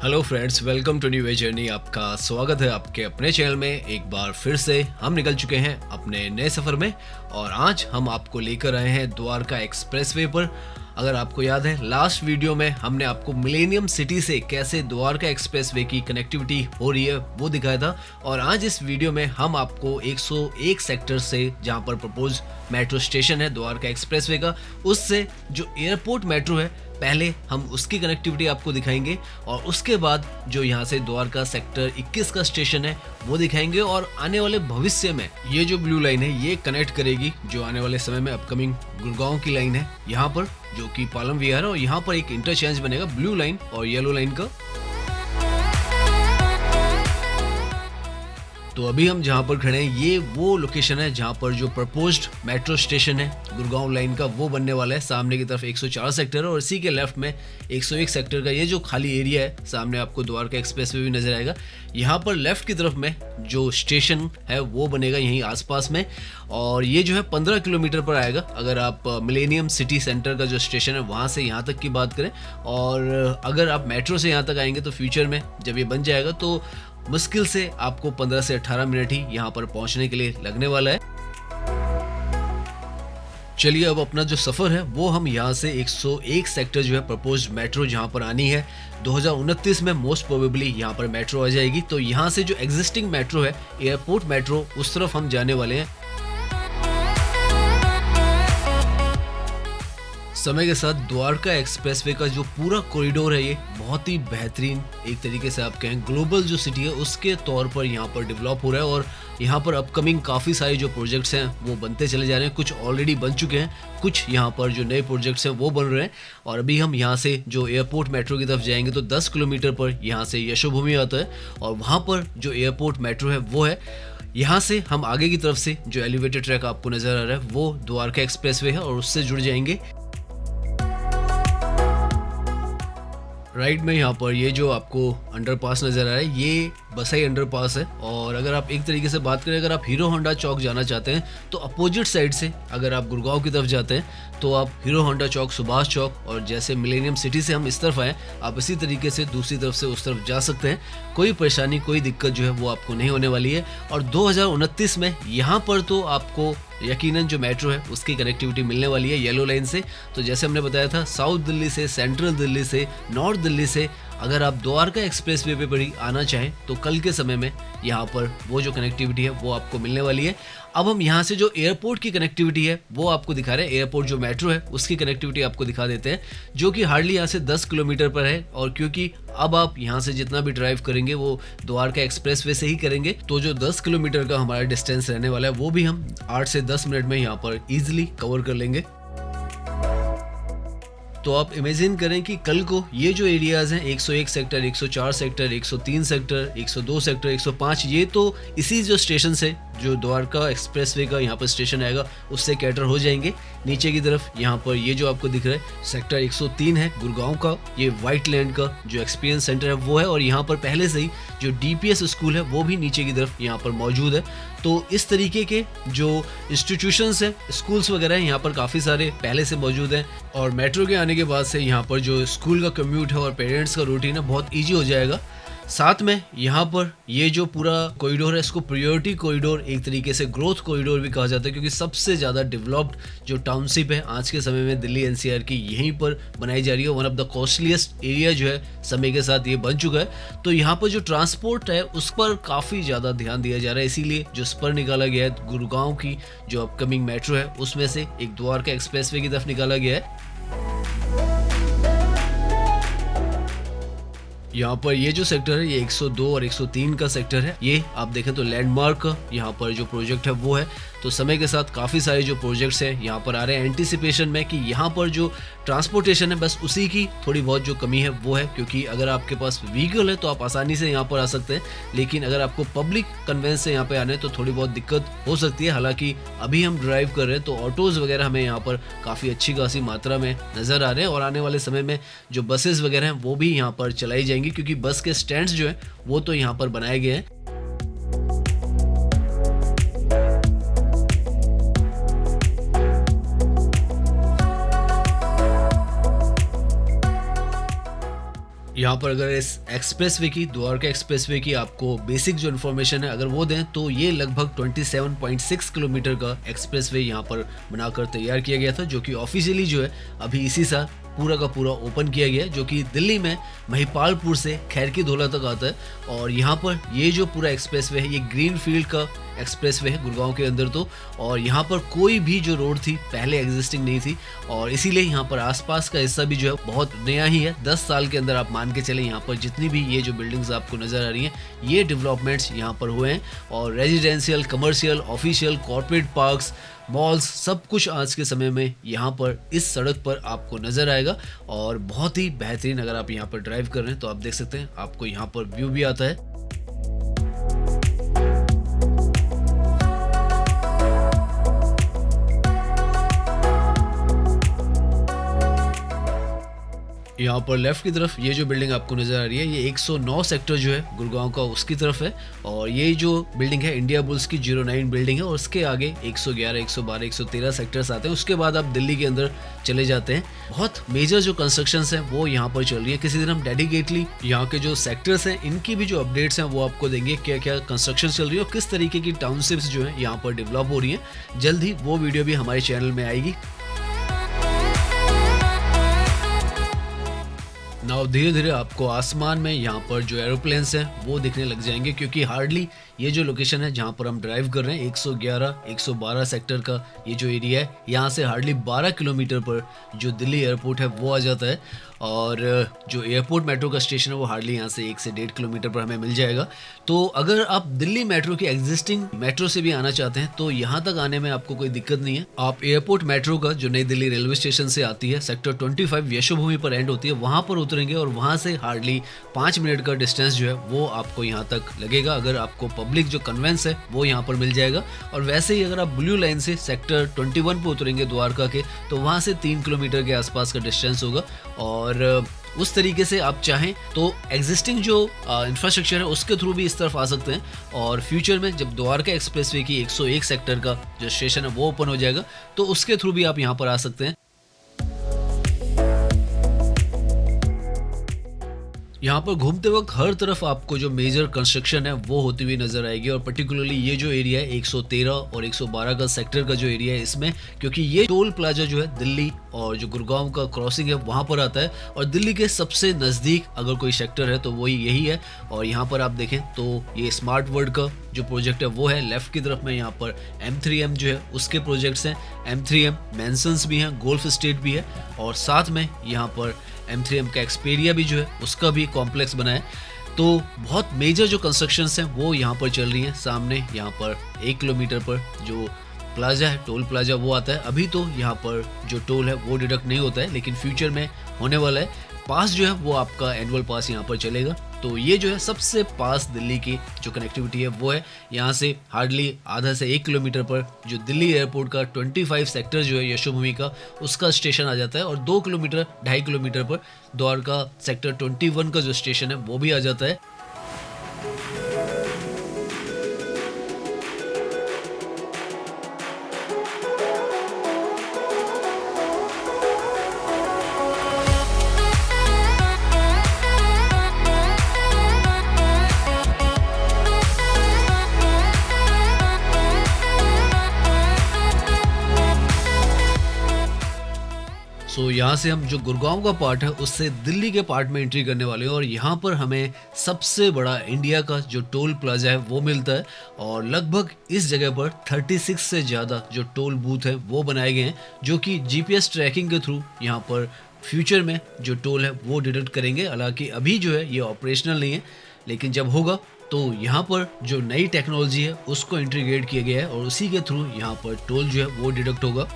Hello friends, welcome to new journey. आपका स्वागत है आपके अपने चैनल में। एक बार फिर से हम निकल चुके हैं अपने नए सफ़र में और आज हम आपको लेकर आए हैं द्वारका एक्सप्रेसवे पर। अगर आपको याद है, लास्ट वीडियो में हमने आपको मिलेनियम सिटी से कैसे द्वारका एक्सप्रेसवे की कनेक्टिविटी हो रही है वो दिखाया था और आज इस वीडियो में हम आपको 101 सेक्टर से, जहां पर प्रपोज मेट्रो स्टेशन है द्वारका एक्सप्रेसवे का, उससे जो एयरपोर्ट मेट्रो है पहले हम उसकी कनेक्टिविटी आपको दिखाएंगे और उसके बाद जो यहाँ से द्वारका सेक्टर 21 का स्टेशन है वो दिखाएंगे। और आने वाले भविष्य में ये जो ब्लू लाइन है ये कनेक्ट करेगी जो आने वाले समय में अपकमिंग गुड़गांव की लाइन है यहाँ पर, जो कि पालम विहार है, और यहाँ पर एक इंटरचेंज बनेगा ब्लू लाइन और येलो लाइन का। तो अभी हम जहाँ पर खड़े हैं ये वो लोकेशन है जहाँ पर जो प्रपोज्ड मेट्रो स्टेशन है गुड़गांव लाइन का वो बनने वाला है। सामने की तरफ 104 सेक्टर है और इसी के लेफ्ट में 101 सेक्टर का ये जो खाली एरिया है, सामने आपको द्वारका एक्सप्रेसवे भी नजर आएगा। यहाँ पर लेफ्ट की तरफ में जो स्टेशन है वो बनेगा यहीं आसपास में और ये जो है 15 किलोमीटर पर आएगा। अगर आप मिलेनियम सिटी सेंटर का जो स्टेशन है वहाँ से यहाँ तक की बात करें, और अगर आप मेट्रो से यहाँ तक आएंगे तो फ्यूचर में जब ये बन जाएगा तो मुश्किल से आपको 15 से 18 मिनट ही यहाँ पर पहुँचने के लिए लगने वाला है। चलिए अब अपना जो सफ़र है वो हम यहाँ से 101 सेक्टर जो है प्रपोज्ड मेट्रो जहाँ पर आनी है 2029 में मोस्ट प्रोबेबली यहाँ पर मेट्रो आ जाएगी। तो यहाँ से जो एग्जिस्टिंग मेट्रो है एयरपोर्ट मेट्रो, उस तरफ हम जाने वाले हैं। समय के साथ द्वारका एक्सप्रेसवे का जो पूरा कॉरिडोर है ये बहुत ही बेहतरीन, एक तरीके से आप कहें ग्लोबल जो सिटी है उसके तौर पर यहाँ पर डेवलप हो रहा है और यहाँ पर अपकमिंग काफ़ी सारे जो प्रोजेक्ट्स हैं वो बनते चले जा रहे हैं। कुछ ऑलरेडी बन चुके हैं, कुछ यहाँ पर जो नए प्रोजेक्ट्स हैं वो बन रहे हैं। और अभी हम यहाँ से जो एयरपोर्ट मेट्रो की तरफ जाएंगे तो 10 किलोमीटर पर यहाँ से यशोभूमि आता है और वहाँ पर जो एयरपोर्ट मेट्रो है वो है। यहाँ से हम आगे की तरफ से जो एलिवेटेड ट्रैक आपको नज़र आ रहा है वो द्वारका एक्सप्रेसवे है और उससे जुड़ जाएंगे। राइट में यहाँ पर ये जो आपको अंडरपास नज़र आ रहा है ये बसई अंडरपास है। और अगर आप एक तरीके से बात करें, अगर आप हीरो होंडा चौक जाना चाहते हैं तो अपोजिट साइड से अगर आप गुड़गांव की तरफ जाते हैं तो आप हीरो होंडा चौक, सुभाष चौक, और जैसे मिलेनियम सिटी से हम इस तरफ आए आप इसी तरीके से दूसरी तरफ से उस तरफ जा सकते हैं। कोई परेशानी, कोई दिक्कत जो है वो आपको नहीं होने वाली है। और 2029 में यहाँ पर तो आपको यकीनन जो मेट्रो है उसकी कनेक्टिविटी मिलने वाली है येलो लाइन से। तो जैसे हमने बताया था, साउथ दिल्ली से, सेंट्रल दिल्ली से, नॉर्थ दिल्ली से अगर आप द्वारका एक्सप्रेसवे पे भी आना चाहें तो कल के समय में यहाँ पर वो जो कनेक्टिविटी है वो आपको मिलने वाली है। अब हम यहाँ से जो एयरपोर्ट की कनेक्टिविटी है वो आपको दिखा रहे हैं। एयरपोर्ट जो मेट्रो है उसकी कनेक्टिविटी आपको दिखा देते हैं, जो कि हार्डली यहाँ से 10 किलोमीटर पर है। और क्योंकि अब आप यहाँ से जितना भी ड्राइव करेंगे वो द्वारका एक्सप्रेसवे से ही करेंगे, तो जो 10 किलोमीटर का हमारा डिस्टेंस रहने वाला है वो भी हम 8 से 10 मिनट में यहाँ पर ईजिली कवर कर लेंगे। तो आप इमेजिन करें कि कल को ये जो एरियाज हैं 101 सेक्टर, 104 सेक्टर, 103 सेक्टर, 102 सेक्टर, 105, ये तो इसी जो स्टेशन से जो द्वारका एक्सप्रेसवे का यहाँ पर स्टेशन आएगा उससे कैटर हो जाएंगे। नीचे की तरफ यहाँ पर ये जो आपको दिख रहा है सेक्टर 103 है गुड़गांव का, ये व्हाइट लैंड का जो एक्सपीरियंस सेंटर है वो है। और यहाँ पर पहले से ही जो DPS स्कूल है वो भी नीचे की तरफ यहाँ पर मौजूद है। तो इस तरीके के जो इंस्टीट्यूशंस हैं, स्कूल्स वगैरह हैं यहाँ पर काफ़ी सारे पहले से मौजूद हैं। और मेट्रो के आने के बाद से यहाँ पर जो स्कूल का कम्यूट है और पेरेंट्स का रूटीन है बहुत ईजी हो जाएगा। साथ में यहाँ पर ये जो पूरा कॉरिडोर है इसको प्रायोरिटी कॉरिडोर, एक तरीके से ग्रोथ कॉरिडोर भी कहा जाता है, क्योंकि सबसे ज़्यादा डेवलप्ड जो टाउनशिप है आज के समय में दिल्ली NCR की यहीं पर बनाई जा रही है। One of the costliest area जो है समय के साथ ये बन चुका है। तो यहाँ पर जो ट्रांसपोर्ट है उस पर काफ़ी ज़्यादा ध्यान दिया जा रहा है, इसीलिए जो स्पर निकाला गया है गुड़गांव की जो अपकमिंग मेट्रो है उसमें से एक द्वारका एक्सप्रेसवे की तरफ निकाला गया है। यहाँ पर ये जो सेक्टर है ये 102 और 103 का सेक्टर है। ये आप देखें तो लैंडमार्क यहाँ पर जो प्रोजेक्ट है वो है। तो समय के साथ काफ़ी सारे जो प्रोजेक्ट्स हैं यहाँ पर आ रहे हैं एंटीसिपेशन में कि यहाँ पर जो ट्रांसपोर्टेशन है बस उसी की थोड़ी बहुत जो कमी है वो है, क्योंकि अगर आपके पास व्हीकल है तो आप आसानी से यहाँ पर आ सकते हैं, लेकिन अगर आपको पब्लिक कन्वेंस से यहाँ पे आना है तो थोड़ी बहुत दिक्कत हो सकती है। हालांकि अभी हम ड्राइव कर रहे हैं तो ऑटोज़ वगैरह हमें यहाँ पर काफ़ी अच्छी खासी मात्रा में नज़र आ रहे हैं और आने वाले समय में जो बसेस वगैरह हैं वो भी यहाँ पर चलाई जाएंगी, क्योंकि बस के स्टैंड्स जो है वो तो यहाँ पर बनाए गए हैं। यहाँ पर अगर इस एक्सप्रेसवे की, द्वारका एक्सप्रेसवे की आपको बेसिक जो इन्फॉर्मेशन है अगर वो दें, तो ये लगभग 27.6 किलोमीटर का एक्सप्रेसवे यहाँ पर बनाकर तैयार किया गया था, जो कि ऑफिशियली जो है अभी इसी साल पूरा का पूरा ओपन किया गया है, जो कि दिल्ली में महिपालपुर से खैरकी धौला तक आता है। और यहाँ पर ये जो पूरा एक्सप्रेसवे है, ये ग्रीन फील्ड का एक्सप्रेसवे है गुड़गांव के अंदर तो। और यहाँ पर कोई भी जो रोड थी पहले एग्जिस्टिंग नहीं थी, और इसीलिए यहाँ पर आसपास का हिस्सा भी जो है बहुत नया ही है। 10 साल के अंदर आप मान के चले, यहाँ पर जितनी भी ये जो बिल्डिंग्स आपको नजर आ रही हैं, ये डेवलपमेंट्स यहाँ पर हुए हैं। और residential, commercial, official, corporate parks, malls, सब कुछ आज के समय में यहाँ पर इस सड़क पर आपको नजर आएगा। और बहुत ही बेहतरीन, अगर आप यहाँ पर ड्राइव कर रहे हैं तो आप देख सकते हैं, आपको यहाँ पर व्यू भी आता है। यहाँ पर लेफ्ट की तरफ ये जो बिल्डिंग आपको नजर आ रही है, ये 109 सेक्टर जो है गुड़गांव का, उसकी तरफ है। और ये जो बिल्डिंग है इंडिया बुल्स की 09 बिल्डिंग है, और उसके आगे 111, 112, 113 सेक्टर्स आते हैं। उसके बाद आप दिल्ली के अंदर चले जाते हैं। बहुत मेजर जो कंस्ट्रक्शंस हैं वो यहाँ पर चल रही है। किसी दिन हम डेडिकेटली यहाँ के जो सेक्टर्स हैं इनकी भी जो अपडेट्स हैं वो आपको देंगे, क्या क्या कंस्ट्रक्शन चल रही है और किस तरीके की टाउनशिप्स जो है यहाँ पर डेवलप हो रही है। जल्द ही वो वीडियो भी हमारे चैनल में आएगी। नाउ धीरे धीरे आपको आसमान में यहाँ पर जो एरोप्लेन्स हैं वो दिखने लग जाएंगे, क्योंकि हार्डली ये जो लोकेशन है जहाँ पर हम ड्राइव कर रहे हैं, 111, 112 सेक्टर का ये जो एरिया है, यहाँ से हार्डली 12 किलोमीटर पर जो दिल्ली एयरपोर्ट है वो आ जाता है। और जो एयरपोर्ट मेट्रो का स्टेशन है वो हार्डली यहाँ से 1 से 1.5 किलोमीटर पर हमें मिल जाएगा। तो अगर आप दिल्ली मेट्रो की एग्जिस्टिंग मेट्रो से भी आना चाहते हैं तो यहाँ तक आने में आपको कोई दिक्कत नहीं है। आप एयरपोर्ट मेट्रो का जो नई दिल्ली रेलवे स्टेशन से आती है, सेक्टर 25 यशोभूमि पर एंड होती है, वहाँ पर उतरेंगे और वहाँ से हार्डली 5 मिनट का डिस्टेंस जो है वो आपको यहाँ तक लगेगा। अगर आपको पब्लिक जो कन्वेंस है वो यहाँ पर मिल जाएगा। और वैसे ही अगर आप ब्लू लाइन से सेक्टर 21 पर उतरेंगे द्वारका के, तो वहाँ से 3 किलोमीटर के आसपास का डिस्टेंस होगा। और उस तरीके से आप चाहें तो एग्जिस्टिंग जो इंफ्रास्ट्रक्चर है उसके थ्रू भी इस तरफ आ सकते हैं। और फ्यूचर में जब द्वारका एक्सप्रेसवे की 101 सेक्टर का जो स्टेशन है वो ओपन हो जाएगा तो उसके थ्रू भी आप यहाँ पर आ सकते हैं। यहाँ पर घूमते वक्त हर तरफ आपको जो मेजर कंस्ट्रक्शन है वो होती हुई नजर आएगी। और पर्टिकुलरली ये जो एरिया है 113 और 112 का सेक्टर का जो एरिया है इसमें, क्योंकि ये टोल प्लाजा जो है दिल्ली और जो गुड़गांव का क्रॉसिंग है वहाँ पर आता है। और दिल्ली के सबसे नज़दीक अगर कोई सेक्टर है तो वही यही है। और यहाँ पर आप देखें तो ये स्मार्ट वर्ल्ड का जो प्रोजेक्ट है वो है। लेफ्ट की तरफ में यहाँ पर M3M जो है उसके प्रोजेक्ट्स हैं। M3M मैंसन्स भी हैं, गोल्फ स्टेट भी है, और साथ में यहाँ पर M3M का एक्सपेरिया भी जो है उसका भी कॉम्प्लेक्स बना है। तो बहुत मेजर जो कंस्ट्रक्शंस हैं वो यहाँ पर चल रही हैं। सामने यहाँ पर 1 किलोमीटर पर जो प्लाजा है, टोल प्लाजा, वो आता है। अभी तो यहाँ पर जो टोल है वो डिडक्ट नहीं होता है, लेकिन फ्यूचर में होने वाला है। पास जो है वो आपका एनुअल पास यहाँ पर चलेगा। तो ये जो है सबसे पास दिल्ली की जो कनेक्टिविटी है वो है। यहाँ से हार्डली आधा से 1 किलोमीटर पर जो दिल्ली एयरपोर्ट का 25 सेक्टर जो है यशोभूमि का, उसका स्टेशन आ जाता है। और 2 किलोमीटर 2.5 किलोमीटर पर द्वारका सेक्टर 21 का जो स्टेशन है वो भी आ जाता है। सो यहाँ से हम जो गुड़गांव का पार्ट है उससे दिल्ली के पार्ट में एंट्री करने वाले हैं। और यहाँ पर हमें सबसे बड़ा इंडिया का जो टोल प्लाजा है वो मिलता है। और लगभग इस जगह पर 36 से ज़्यादा जो टोल बूथ है वो बनाए गए हैं, जो कि GPS ट्रैकिंग के थ्रू यहाँ पर फ्यूचर में जो टोल है वो डिडक्ट करेंगे। हालांकि अभी जो है ये ऑपरेशनल नहीं है, लेकिन जब होगा तो यहाँ पर जो नई टेक्नोलॉजी है उसको इंटीग्रेट किया गया है और उसी के थ्रू यहाँ पर टोल जो है वो डिडक्ट होगा।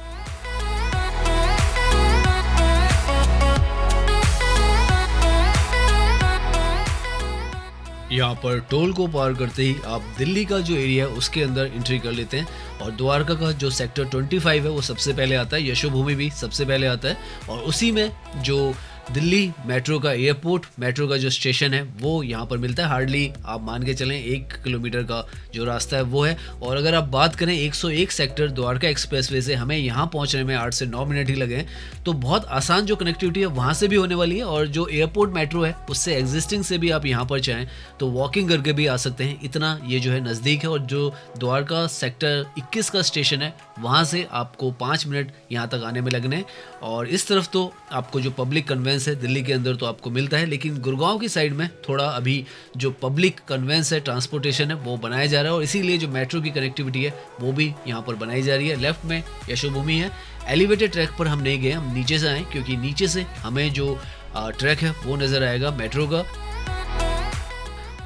यहाँ पर टोल को पार करते ही आप दिल्ली का जो एरिया है उसके अंदर एंट्री कर लेते हैं। और द्वारका का जो सेक्टर 25 है वो सबसे पहले आता है, यशोभूमि भी सबसे पहले आता है। और उसी में जो दिल्ली मेट्रो का एयरपोर्ट, मेट्रो का जो स्टेशन है वो यहाँ पर मिलता है। हार्डली आप मान के चलें 1 किलोमीटर का जो रास्ता है वो है। और अगर आप बात करें 101 सेक्टर द्वारका एक्सप्रेसवे से हमें यहाँ पहुँचने में 8 से 9 मिनट ही लगे हैं, तो बहुत आसान जो कनेक्टिविटी है वहाँ से भी होने वाली है। और जो एयरपोर्ट मेट्रो है उससे एग्जिस्टिंग से भी आप यहाँ पर चाहें तो वॉकिंग करके भी आ सकते हैं, इतना ये जो है नज़दीक है। और जो द्वारका सेक्टर 21 का स्टेशन है वहाँ से आपको 5 मिनट यहाँ तक आने में लगने हैं। और इस तरफ तो आपको जो पब्लिक कन्वेंस है दिल्ली के अंदर तो आपको मिलता है, लेकिन गुड़गांव की साइड में थोड़ा अभी जो पब्लिक कन्वेंस है, ट्रांसपोर्टेशन है, वो बनाया जा रहा है। और इसीलिए जो मेट्रो की कनेक्टिविटी है वो भी यहाँ पर बनाई जा रही है। लेफ्ट में यशोभूमि है। एलिवेटेड ट्रैक पर हम नहीं गए, हम नीचे से आए क्योंकि नीचे से हमें जो ट्रैक है वो नज़र आएगा मेट्रो का।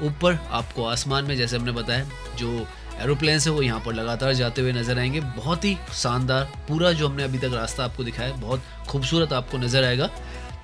ऊपर आपको आसमान में जैसे हमने बताया जो एरोप्लेन्स है वो यहाँ पर लगातार जाते हुए नजर आएंगे। बहुत ही शानदार पूरा जो हमने अभी तक रास्ता आपको दिखाया बहुत खूबसूरत आपको नजर आएगा।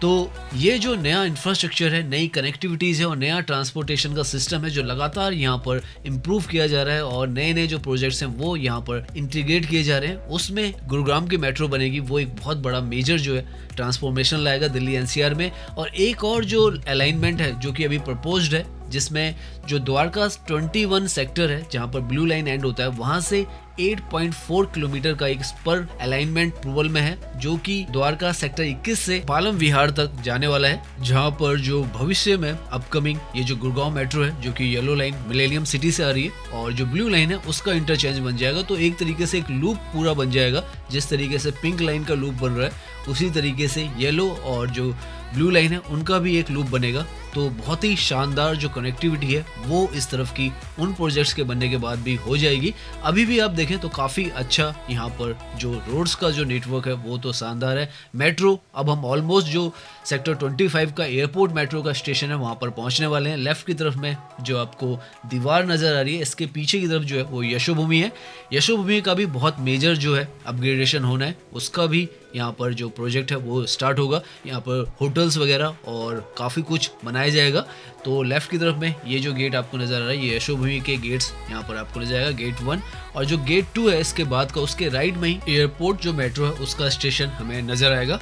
तो ये जो नया इंफ्रास्ट्रक्चर है, नई कनेक्टिविटीज़ है और नया ट्रांसपोर्टेशन का सिस्टम है जो लगातार यहाँ पर इम्प्रूव किया जा रहा है और नए नए जो प्रोजेक्ट्स हैं वो यहाँ पर इंटीग्रेट किए जा रहे हैं, उसमें गुरुग्राम की मेट्रो बनेगी। वो एक बहुत बड़ा मेजर जो है ट्रांसफॉर्मेशन लाएगा दिल्ली एनसीआर में। और एक और जो अलाइनमेंट है जो कि अभी प्रपोज्ड है, जिसमें जो द्वारका 21 सेक्टर है जहां पर ब्लू लाइन एंड होता है वहां से 8.4 किलोमीटर का एक स्पर अलाइनमेंट अप्रूवल में है, जो कि द्वारका सेक्टर 21 से पालम विहार तक जाने वाला है। जहां पर जो भविष्य में अपकमिंग ये जो गुड़गांव मेट्रो है जो कि येलो लाइन मिलेनियम सिटी से आ रही है और जो ब्लू लाइन है उसका इंटरचेंज बन जाएगा। तो एक तरीके से एक लूप पूरा बन जाएगा। जिस तरीके से पिंक लाइन का लूप बन रहा है उसी तरीके से येलो और जो ब्लू लाइन है उनका भी एक लूप बनेगा। तो बहुत ही शानदार जो कनेक्टिविटी है वो इस तरफ की उन प्रोजेक्ट्स के बनने के बाद भी हो जाएगी। अभी भी आप देखें तो काफ़ी अच्छा यहाँ पर जो रोड्स का जो नेटवर्क है वो तो शानदार है। मेट्रो अब हम ऑलमोस्ट जो सेक्टर 25 का एयरपोर्ट मेट्रो का स्टेशन है वहाँ पर पहुँचने वाले हैं। लेफ्ट की तरफ में जो आपको दीवार नज़र आ रही है इसके पीछे की तरफ जो है वो यशोभूमि है। यशोभूमि का भी बहुत मेजर जो है अपग्रेडेशन होना है, उसका भी यहाँ पर जो प्रोजेक्ट है वो स्टार्ट होगा। यहाँ पर होटल्स वगैरह और काफ़ी कुछ बनाया जाएगा। तो लेफ्ट की तरफ में ये जो गेट आपको नज़र आ रहा है ये यशोभूमि के गेट्स यहाँ पर आपको नजर आएगा, गेट 1। और जो गेट 2 है इसके बाद का उसके राइट में ही एयरपोर्ट जो मेट्रो है उसका स्टेशन हमें नज़र आएगा।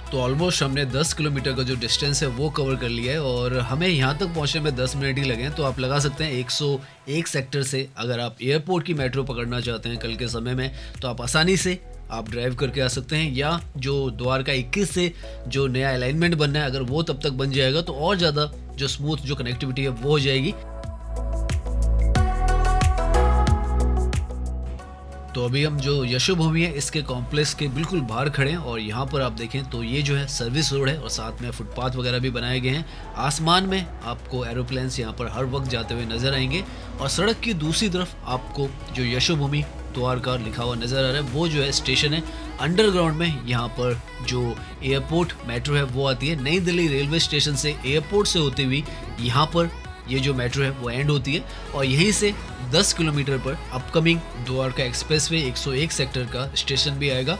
तो ऑलमोस्ट हमने 10 किलोमीटर का जो डिस्टेंस है वो कवर कर लिया है और हमें यहाँ तक पहुँचने में 10 मिनट ही लगे हैं। तो आप लगा सकते हैं 101 सेक्टर से अगर आप एयरपोर्ट की मेट्रो पकड़ना चाहते हैं कल के समय में तो आप आसानी से आप ड्राइव करके आ सकते हैं। या जो द्वारका 21 से जो नया अलाइनमेंट बनना है अगर वो तब तक बन जाएगा तो और ज़्यादा जो स्मूथ जो कनेक्टिविटी है वो हो जाएगी। तो अभी हम जो यशोभूमि है इसके कॉम्प्लेक्स के बिल्कुल बाहर खड़े हैं और यहाँ पर आप देखें तो ये जो है सर्विस रोड है और साथ में फुटपाथ वगैरह भी बनाए गए हैं। आसमान में आपको एरोप्लेन्स यहाँ पर हर वक्त जाते हुए नजर आएंगे और सड़क की दूसरी तरफ आपको जो यशोभूमि द्वारका लिखा हुआ नजर आ रहा है वो जो है स्टेशन है। अंडरग्राउंड में यहाँ पर जो एयरपोर्ट मेट्रो है वो आती है। नई दिल्ली रेलवे स्टेशन से एयरपोर्ट से होती हुई यहाँ पर ये जो मेट्रो है वो एंड होती है और यहीं से 10 किलोमीटर पर अपकमिंग द्वारका एक्सप्रेसवे 101 सेक्टर का स्टेशन भी आएगा।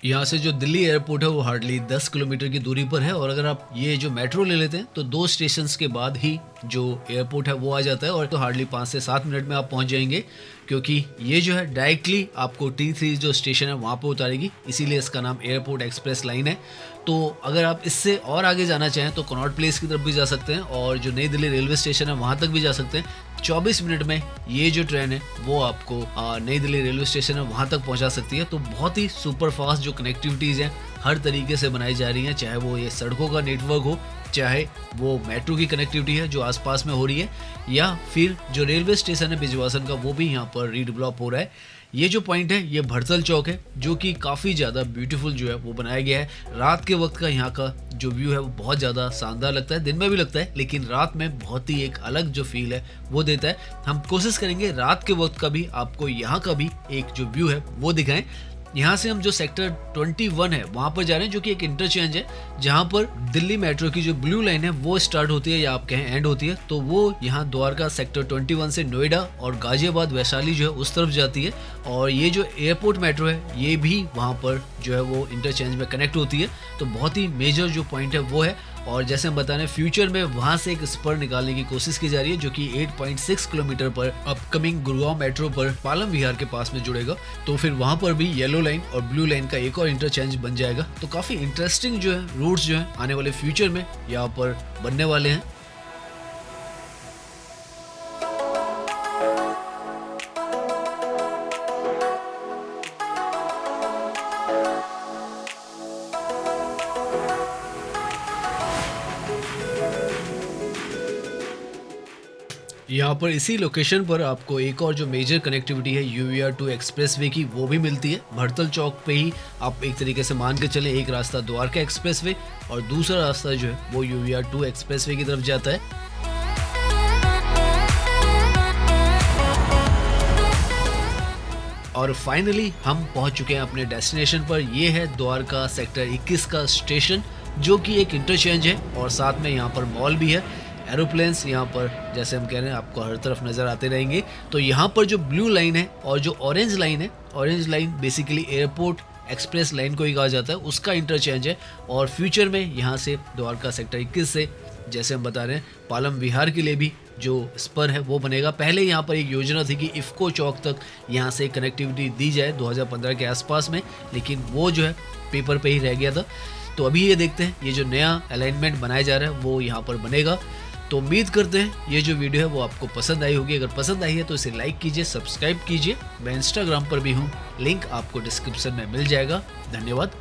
यहाँ से जो दिल्ली एयरपोर्ट है वो हार्डली 10 किलोमीटर की दूरी पर है और अगर आप ये जो मेट्रो ले लेते हैं तो 2 स्टेशंस के बाद ही जो एयरपोर्ट है वो आ जाता है और तो हार्डली 5 से 7 मिनट में आप पहुँच जाएंगे, क्योंकि ये जो है डायरेक्टली आपको T3 जो स्टेशन है वहाँ पर उतारेगी, इसीलिए इसका नाम एयरपोर्ट एक्सप्रेस लाइन है। तो अगर आप इससे और आगे जाना चाहें तो कनॉट प्लेस की तरफ भी जा सकते हैं और जो नई दिल्ली रेलवे स्टेशन है वहाँ तक भी जा सकते हैं। 24 मिनट में ये जो ट्रेन है वो आपको नई दिल्ली रेलवे स्टेशन है वहाँ तक पहुँचा सकती है। तो बहुत ही सुपर फास्ट जो कनेक्टिविटीज़ हैं हर तरीके से बनाई जा रही हैं, चाहे वो ये सड़कों का नेटवर्क हो, चाहे वो मेट्रो की कनेक्टिविटी है जो आसपास में हो रही है, या फिर जो रेलवे स्टेशन है बिजवासन का वो भी यहाँ पर रीडेवलप हो रहा है। ये जो पॉइंट है ये भड़तल चौक है जो कि काफ़ी ज़्यादा ब्यूटीफुल जो है वो बनाया गया है। रात के वक्त का यहाँ का जो व्यू है वो बहुत ज़्यादा शानदार लगता है, दिन में भी लगता है लेकिन रात में बहुत ही एक अलग जो फील है वो देता है। हम कोशिश करेंगे रात के वक्त का भी आपको यहाँ का भी एक जो व्यू है वो दिखाएं। यहाँ से हम जो सेक्टर 21 है वहाँ पर जा रहे हैं जो कि एक इंटरचेंज है जहाँ पर दिल्ली मेट्रो की जो ब्लू लाइन है वो स्टार्ट होती है या आप कहें एंड होती है। तो वो यहाँ द्वारका सेक्टर 21 से नोएडा और गाजियाबाद वैशाली जो है उस तरफ जाती है और ये जो एयरपोर्ट मेट्रो है ये भी वहाँ पर जो है वो इंटरचेंज में कनेक्ट होती है। तो बहुत ही मेजर जो पॉइंट है वो है। और जैसे हम बता रहे हैं फ्यूचर में वहां से एक स्पर निकालने की कोशिश की जा रही है जो कि 8.6 किलोमीटर पर अपकमिंग गुड़गांव मेट्रो पर पालम विहार के पास में जुड़ेगा। तो फिर वहां पर भी येलो लाइन और ब्लू लाइन का एक और इंटरचेंज बन जाएगा। तो काफी इंटरेस्टिंग जो है रूट्स जो है आने वाले फ्यूचर में यहाँ पर बनने वाले हैं। यहाँ पर इसी लोकेशन पर आपको एक और जो मेजर कनेक्टिविटी है UVR2 एक्सप्रेसवे की वो भी मिलती है। भड़तल चौक पे ही आप एक तरीके से मान के चलें, एक रास्ता द्वारका एक्सप्रेसवे और दूसरा रास्ता जो है वो UVR2 एक्सप्रेसवे की तरफ जाता है। और फाइनली हम पहुंच चुके हैं अपने डेस्टिनेशन पर। ये है द्वारका सेक्टर 21 का स्टेशन जो कि एक इंटरचेंज है और साथ में यहाँ पर मॉल भी है। एरोप्लेन्स यहाँ पर जैसे हम कह रहे हैं आपको हर तरफ नज़र आते रहेंगे। तो यहाँ पर जो ब्लू लाइन है और जो ऑरेंज लाइन है, orange line basically airport express line को ही कहा जाता है, उसका इंटरचेंज है। और फ्यूचर में यहाँ से द्वारका सेक्टर 21 से जैसे हम बता रहे हैं पालम विहार के लिए भी जो स्पर है वो बनेगा। पहले यहाँ पर एक योजना थी कि इफ़को चौक तक यहाँ से कनेक्टिविटी दी जाए 2015 के आसपास में, लेकिन वो जो है पेपर पे ही रह गया था। तो अभी ये देखते हैं ये जो नया अलाइनमेंट बनाया जा रहा है वो यहाँ पर बनेगा। तो उम्मीद करते हैं ये जो वीडियो है वो आपको पसंद आई होगी। अगर पसंद आई है तो इसे लाइक कीजिए, सब्सक्राइब कीजिए। मैं इंस्टाग्राम पर भी हूँ, लिंक आपको डिस्क्रिप्शन में मिल जाएगा। धन्यवाद।